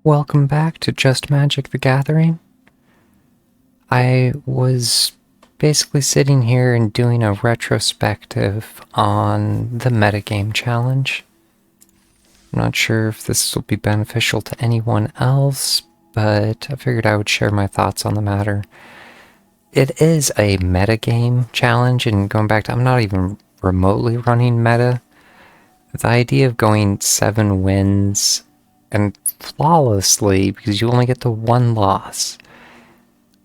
Welcome back to Just Magic the Gathering. I was basically sitting here and doing a retrospective on the metagame challenge. I'm not sure if this will be beneficial to anyone else, but I figured I would share my thoughts on the matter. It is a metagame challenge, and going back to, I'm not even remotely running meta. The idea of going 7 wins and flawlessly, because you only get the one loss.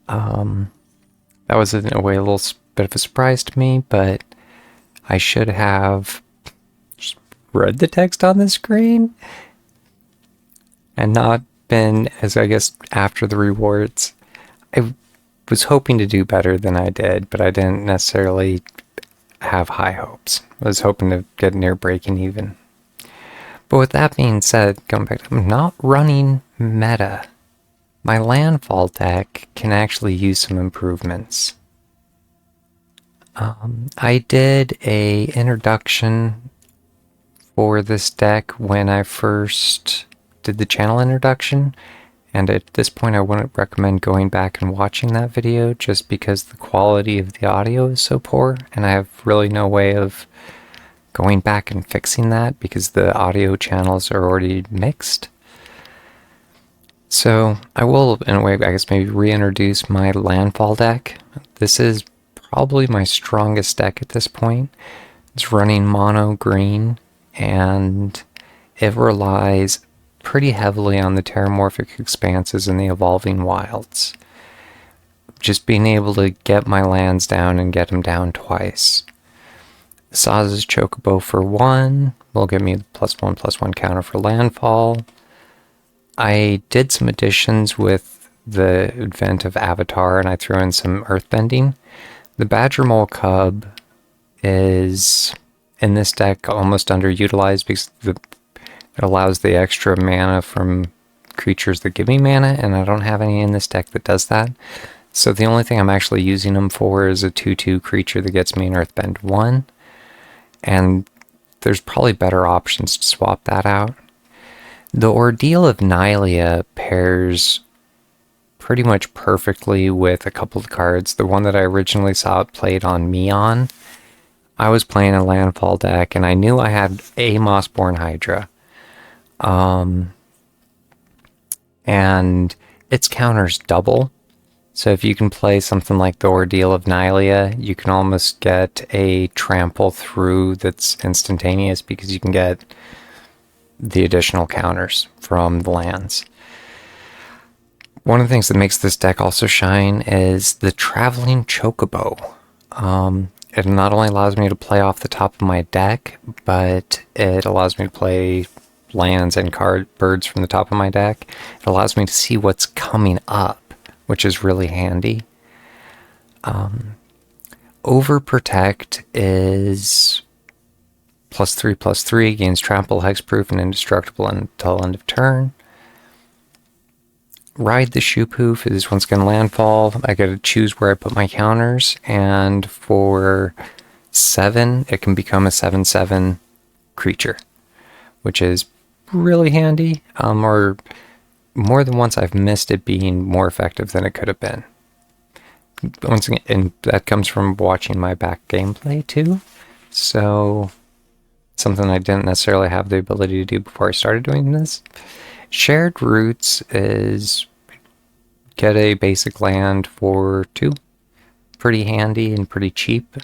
That was in a way a little bit of a surprise to me, but I should have just read the text on the screen and not been, as I guess, after the rewards. I was hoping to do better than I did, but I didn't necessarily have high hopes. I was hoping to get near breaking even. But with that being said, going back, I'm not running meta. My landfall deck can actually use some improvements. I did a introduction for this deck when I first did the channel introduction, and at this point I wouldn't recommend going back and watching that video just because the quality of the audio is so poor, and I have really no way of going back and fixing that because the audio channels are already mixed. So I will, in a way, I guess maybe reintroduce my landfall deck. This is probably my strongest deck at this point. It's running mono green, and it relies pretty heavily on the terramorphic expanses and the evolving wilds. Just being able to get my lands down and get them down twice. Saz's Chocobo for 1 will give me the +1/+1 counter for landfall. I did some additions with the advent of Avatar, and I threw in some earthbending. The Badger Mole Cub is, in this deck, almost underutilized because it allows the extra mana from creatures that give me mana, and I don't have any in this deck that does that. So the only thing I'm actually using them for is a 2/2 creature that gets me an Earthbend 1. And there's probably better options to swap that out. The Ordeal of Nylea pairs pretty much perfectly with a couple of cards. The one that I originally saw it played on Meon, I was playing a landfall deck, and I knew I had a Mossborn Hydra. And its counters double. So if you can play something like the Ordeal of Nylea, you can almost get a trample through that's instantaneous because you can get the additional counters from the lands. One of the things that makes this deck also shine is the Traveling Chocobo. It not only allows me to play off the top of my deck, but it allows me to play lands and birds from the top of my deck. It allows me to see what's coming up, which is really handy. Overprotect is +3/+3, gains trample, hexproof, and indestructible until end of turn. Ride the Shoopoof is once again landfall. I gotta choose where I put my counters, and for 7, it can become a 7/7 creature, which is really handy. Or more than once I've missed it being more effective than it could have been. Once again, and that comes from watching my back gameplay too. So something I didn't necessarily have the ability to do before I started doing this. Shared Roots is get a basic land for 2. Pretty handy and pretty cheap.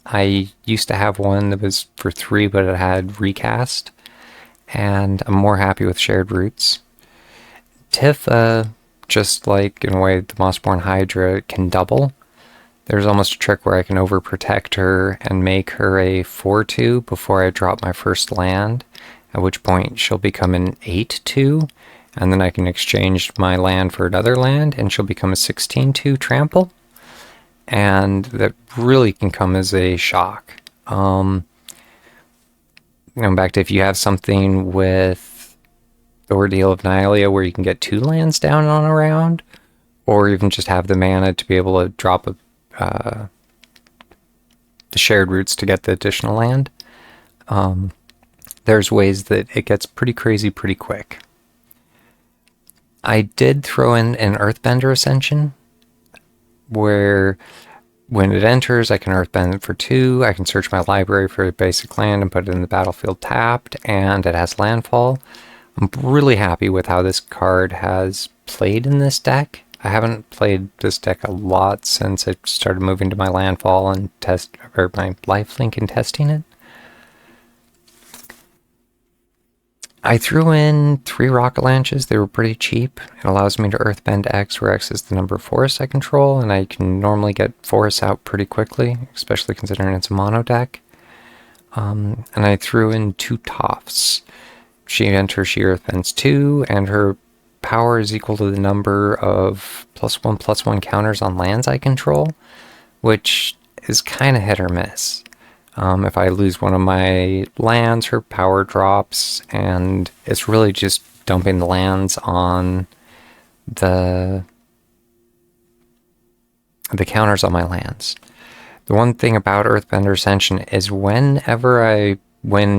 I used to have one that was for 3, but it had recast, and I'm more happy with Shared Roots. Tifa, just like in a way the Mossborn Hydra, can double. There's almost a trick where I can overprotect her and make her a 4/2 before I drop my first land, at which point she'll become an 8/2, and then I can exchange my land for another land, and she'll become a 16/2 trample, and that really can come as a shock. Going back to, if you have something with the Ordeal of Nylea where you can get 2 lands down on a round, or even just have the mana to be able to drop the Shared Roots to get the additional land, there's ways that it gets pretty crazy pretty quick. I did throw in an Earthbender Ascension, where when it enters, I can Earthbend it for 2. I can search my library for a basic land and put it in the battlefield tapped, and it has landfall. I'm really happy with how this card has played in this deck. I haven't played this deck a lot since I started moving to my landfall and my lifelink and testing it. I threw in 3 rocket launches. They were pretty cheap. It allows me to Earthbend X, where X is the number of forests I control, and I can normally get forests out pretty quickly, especially considering it's a mono deck. And I threw in 2 Toffs. She Earthbends 2, and her power is equal to the number of +1/+1 counters on lands I control, which is kind of hit or miss. If I lose one of my lands, her power drops, and it's really just dumping the lands on the counters on my lands. The one thing about Earthbender Ascension is when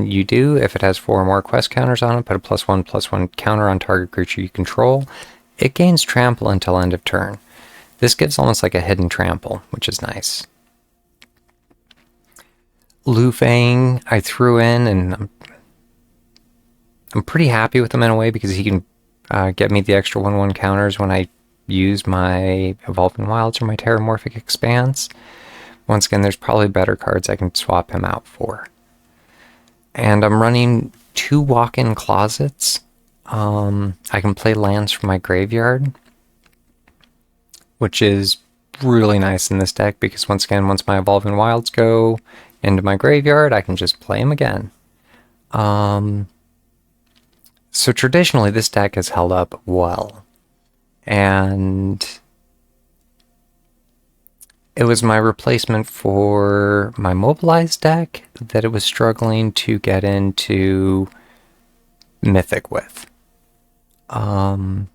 you do, if it has 4 or more quest counters on it, put a +1/+1 counter on target creature you control, it gains trample until end of turn. This gives almost like a hidden trample, which is nice. Lu Fang I threw in, and I'm pretty happy with him in a way because he can get me the extra 1/1 counters when I use my Evolving Wilds or my Terramorphic Expanse. Once again, there's probably better cards I can swap him out for. And I'm running 2 walk-in closets. I can play lands from my graveyard, which is really nice in this deck because once my Evolving Wilds go into my graveyard, I can just play them again. So traditionally, this deck has held up well. And it was my replacement for my Mobilized deck that it was struggling to get into Mythic with. I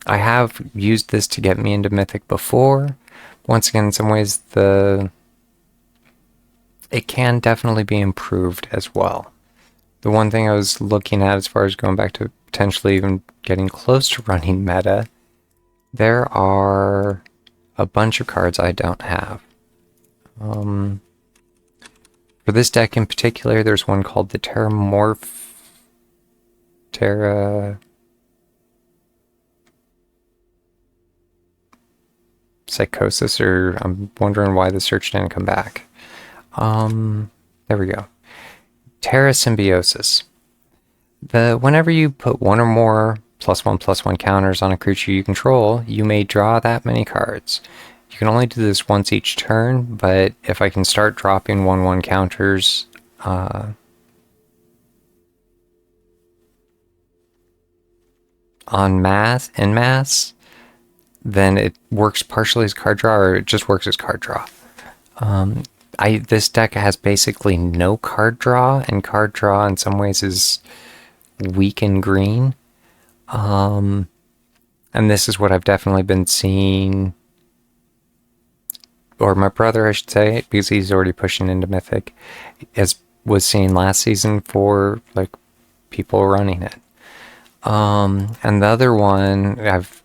have used this to get me into Mythic before. Once again, in some ways, it can definitely be improved as well. The one thing I was looking at as far as going back to potentially even getting close to running meta, there are a bunch of cards I don't have. For this deck in particular, there's one called the Psychosis, or I'm wondering why the search didn't come back. There we go. Terra Symbiosis. Whenever you put 1 or more +1/+1 counters on a creature you control, you may draw that many cards. You can only do this once each turn, but if I can start dropping 1/1 counters en masse, then it works partially as card draw, or it just works as card draw. This deck has basically no card draw, and card draw in some ways is weak and green. And this is what I've definitely been seeing, or my brother, I should say, because he's already pushing into Mythic, was seeing last season for like people running it. And the other one I've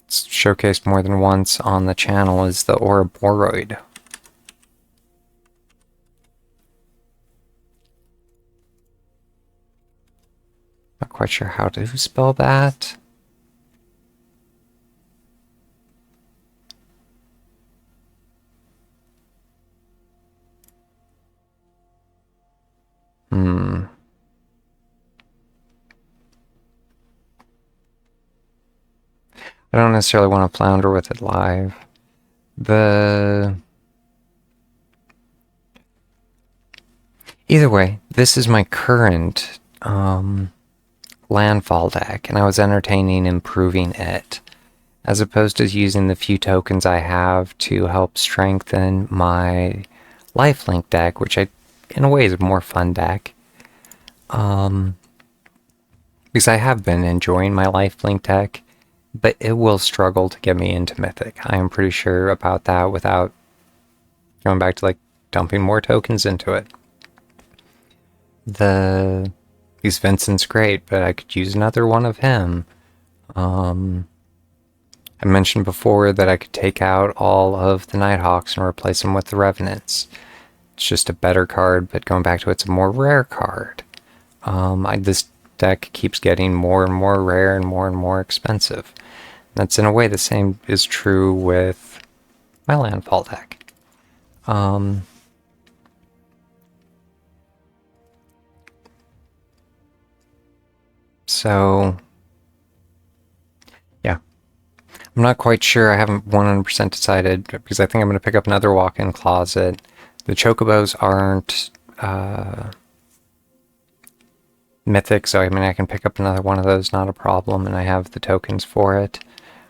showcased more than once on the channel is the Ouroboros. Not quite sure how to spell that. I don't necessarily want to flounder with it live. Either way, this is my current landfall deck, and I was entertaining improving it, as opposed to using the few tokens I have to help strengthen my lifelink deck, which in a way is a more fun deck. Because I have been enjoying my lifelink deck, but it will struggle to get me into Mythic. I am pretty sure about that without going back to like dumping more tokens into it. Because Vincent's great, but I could use another one of him. I mentioned before that I could take out all of the Nighthawks and replace them with the Revenants. It's just a better card, but going back to it, it's a more rare card. This deck keeps getting more and more rare and more expensive. That's in a way the same is true with my landfall deck. So, yeah. I'm not quite sure. I haven't 100% decided because I think I'm going to pick up another walk-in closet. The Chocobos aren't mythic, so I mean I can pick up another one of those, not a problem, and I have the tokens for it.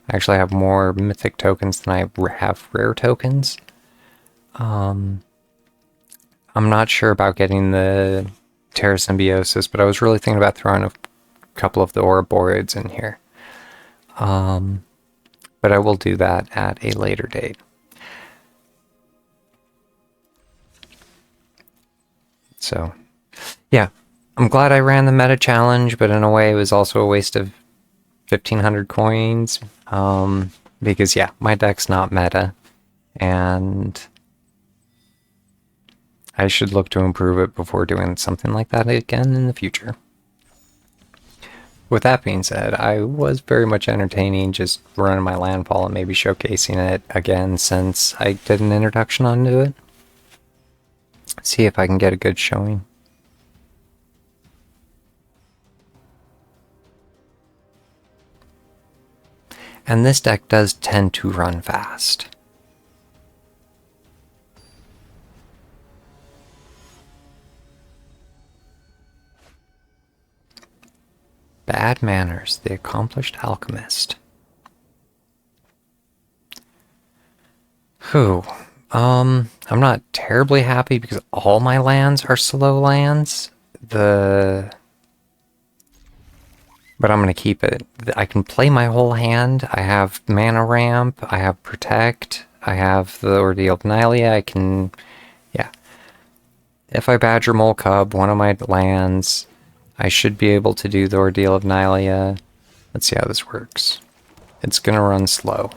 I actually have more mythic tokens than I have rare tokens. I'm not sure about getting the Terra Symbiosis, but I was really thinking about throwing a couple of the Ouroboros in here. But I will do that at a later date. So, yeah. I'm glad I ran the meta challenge, but in a way it was also a waste of 1,500 coins. Because, yeah, my deck's not meta. And I should look to improve it before doing something like that again in the future. With that being said, I was very much entertaining just running my landfall and maybe showcasing it again since I did an introduction onto it. See if I can get a good showing. And this deck does tend to run fast. Bad Manners, the Accomplished Alchemist. Whew. I'm not terribly happy because all my lands are slow lands. But I'm going to keep it. I can play my whole hand. I have Mana Ramp. I have Protect. I have the Ordeal of Nylia. I can... Yeah. If I Badger Mole Cub, one of my lands, I should be able to do the Ordeal of Nylia. Let's see how this works. It's going to run slow.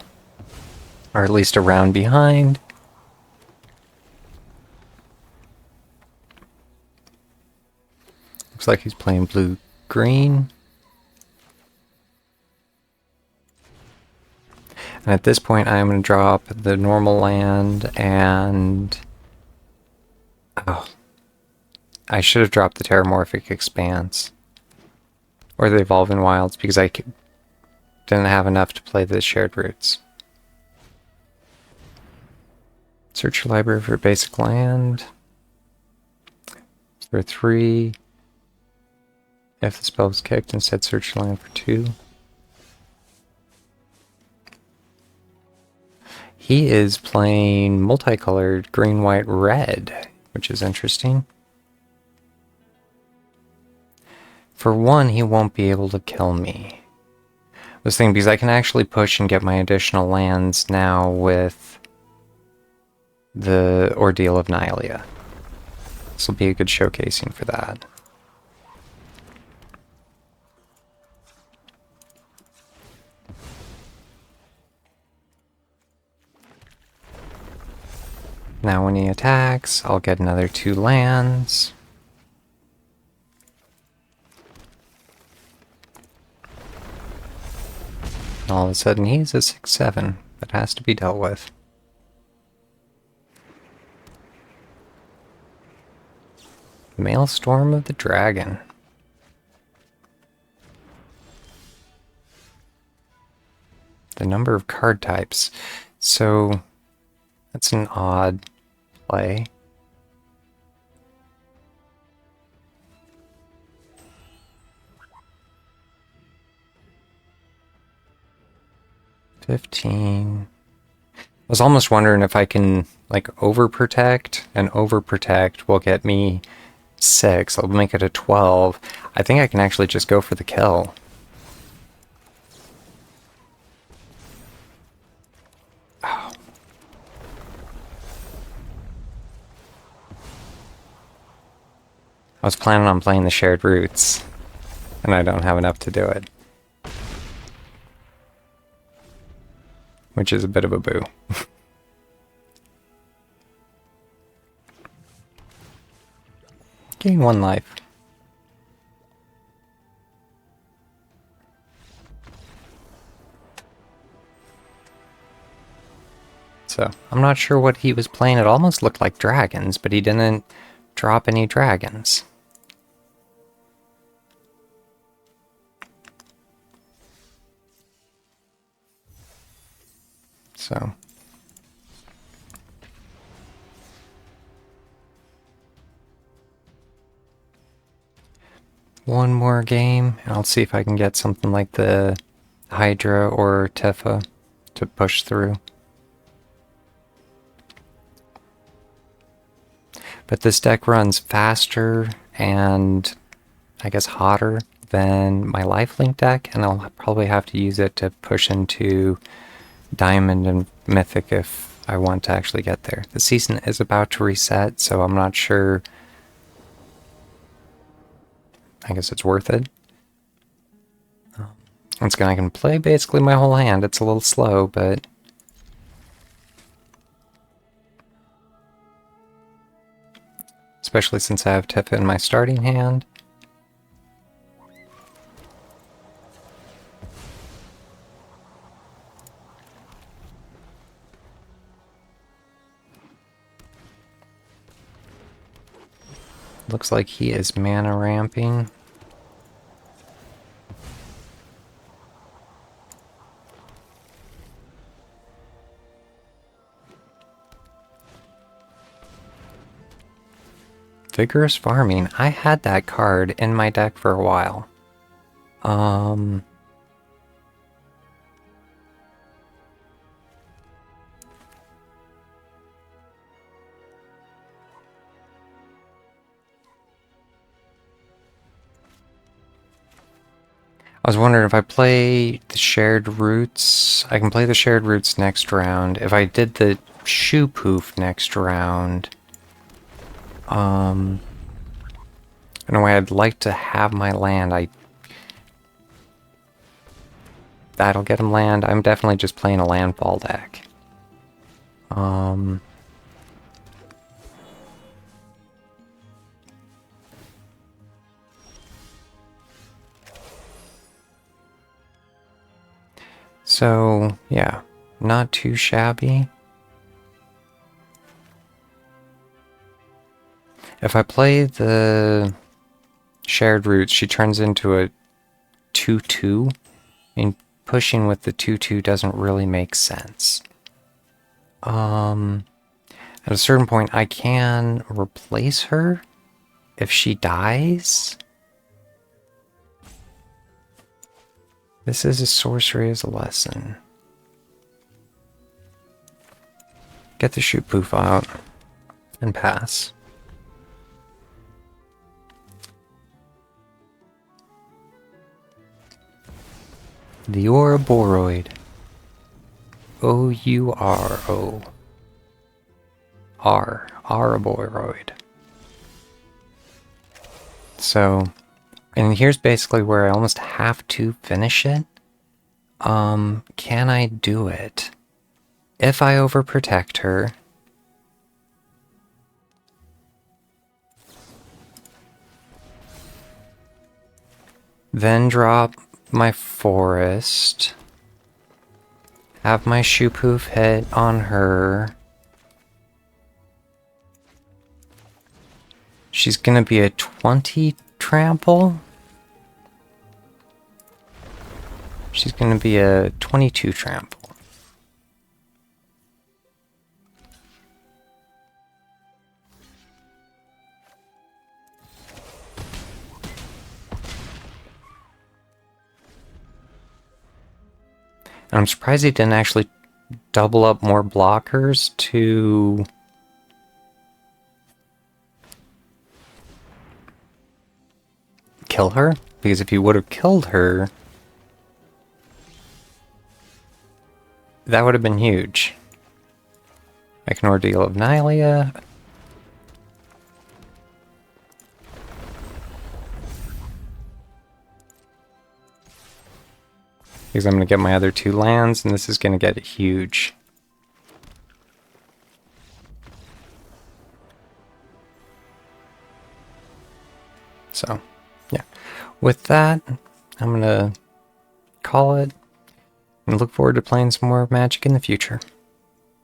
Or at least a round behind. Looks like he's playing blue-green. And at this point, I'm going to drop the normal land and... Oh. I should have dropped the Terramorphic Expanse. Or the Evolving Wilds, because I didn't have enough to play the Shared Roots. Search your library for basic land. For 3. If the spell was kicked, instead search your land for 2. He is playing multicolored green, white, red, which is interesting. For one, he won't be able to kill me. I was thinking because I can actually push and get my additional lands now with the Ordeal of Nylia. This will be a good showcasing for that. Now when he attacks, I'll get another 2 lands. All of a sudden he's a 6/7 that has to be dealt with. Maelstrom of the Dragon. The number of card types. So that's an odd play. I was almost wondering if I can like overprotect, and overprotect will get me 6. I'll make it a 12. I think I can actually just go for the kill. Oh. I was planning on playing the Shared Roots, and I don't have enough to do it. which is a bit of a boo. Gain 1 life. So, I'm not sure what he was playing. It almost looked like dragons, but he didn't drop any dragons. So... one more game, and I'll see if I can get something like the Hydra or Tifa to push through. But this deck runs faster and I guess hotter than my lifelink deck, and I'll probably have to use it to push into Diamond and Mythic if I want to actually get there. The season is about to reset, so I'm not sure. I guess it's worth it. Once again, I can play basically my whole hand. It's a little slow, but... especially since I have Tifa in my starting hand. Looks like he is mana ramping. Vigorous Farming. I had that card in my deck for a while. I was wondering if I play the Shared Roots, I can play the Shared Roots next round. If I did the Shoe Poof next round, in a way I'd like to have my land. That'll get him land. I'm definitely just playing a landfall deck. So, yeah, not too shabby. If I play the Shared Roots, she turns into a 2/2, and pushing with the 2/2 doesn't really make sense. At a certain point, I can replace her if she dies. This is a sorcery as a lesson. Get the Shoot Poof out and pass. The Ouroboros. O-U-R-O. Ouroboros. So, and here's basically where I almost have to finish it. Can I do it? If I overprotect her, then drop my forest, have my Shoe Poof hit on her. She's gonna be a 20 trample. She's gonna be a 22 trample. And I'm surprised he didn't actually double up more blockers to kill her, because if he would have killed her, that would have been huge. I can Ordeal of Nylea. because I'm going to get my other 2 lands, and this is going to get huge. So, yeah. With that, I'm going to call it and look forward to playing some more Magic in the future.